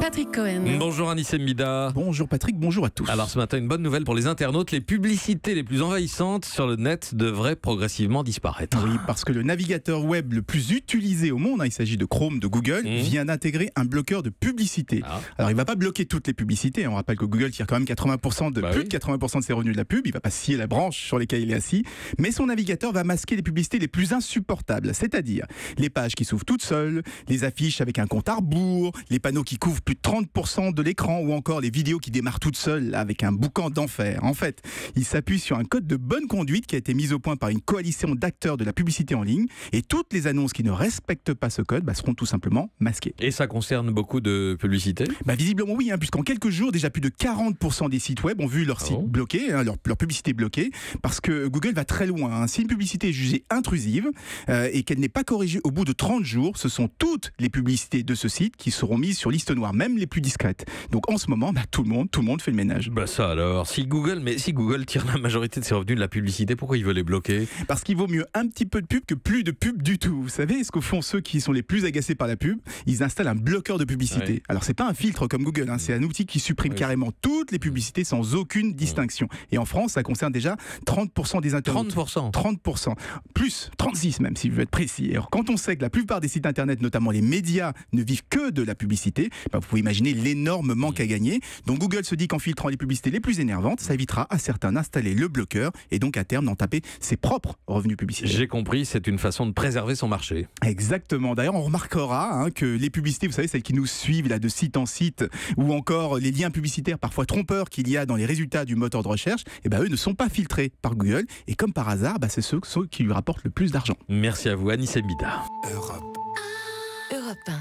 Patrick Cohen. Bonjour Anissé Mida. Bonjour Patrick, bonjour à tous. Alors ce matin, une bonne nouvelle pour les internautes. Les publicités les plus envahissantes sur le net devraient progressivement disparaître. Oui, parce que le navigateur web le plus utilisé au monde, il s'agit de Chrome de Google, vient d'intégrer un bloqueur de publicité. Alors il ne va pas bloquer toutes les publicités. On rappelle que Google tire quand même 80% de plus de 80% de ses revenus de la pub. Il ne va pas scier la branche sur laquelle il est assis. Mais son navigateur va masquer les publicités les plus insupportables. C'est-à-dire les pages qui s'ouvrent toutes seules, les affiches avec un compte à rebours, les panneaux qui couvrent plus de 30% de l'écran ou encore les vidéos qui démarrent toutes seules avec un boucan d'enfer. En fait, il s'appuie sur un code de bonne conduite qui a été mis au point par une coalition d'acteurs de la publicité en ligne et toutes les annonces qui ne respectent pas ce code seront tout simplement masquées. Et ça concerne beaucoup de publicités ? Visiblement oui, puisqu'en quelques jours, déjà plus de 40% des sites web ont vu leur site bloqué, leur publicité bloquée, parce que Google va très loin. Si une publicité est jugée intrusive et qu'elle n'est pas corrigée au bout de 30 jours, ce sont toutes les publicités de ce site qui seront mises sur liste noire, même les plus discrètes. Donc en ce moment, tout le monde fait le ménage. Ça alors, si Google tire la majorité de ses revenus de la publicité, pourquoi il veut les bloquer ? Parce qu'il vaut mieux un petit peu de pub que plus de pub du tout. Vous savez ce que font ceux qui sont les plus agacés par la pub ? Ils installent un bloqueur de publicité. Oui. Alors c'est pas un filtre comme Google, c'est un outil qui supprime carrément toutes les publicités sans aucune distinction. Et en France, ça concerne déjà 30% des internautes. 30%. Plus, 36 même si je veux être précis. Alors quand on sait que la plupart des sites internet, notamment les médias, ne vivent que de la publicité, vous pouvez imaginer l'énorme manque à gagner. Donc Google se dit qu'en filtrant les publicités les plus énervantes, ça évitera à certains d'installer le bloqueur et donc à terme d'en taper ses propres revenus publicitaires. J'ai compris, c'est une façon de préserver son marché. Exactement. D'ailleurs, on remarquera que les publicités, vous savez, celles qui nous suivent là, de site en site, ou encore les liens publicitaires parfois trompeurs qu'il y a dans les résultats du moteur de recherche, eux ne sont pas filtrés par Google. Et comme par hasard, c'est ceux qui lui rapportent le plus d'argent. Merci à vous, Anissé Mida. Europe 1.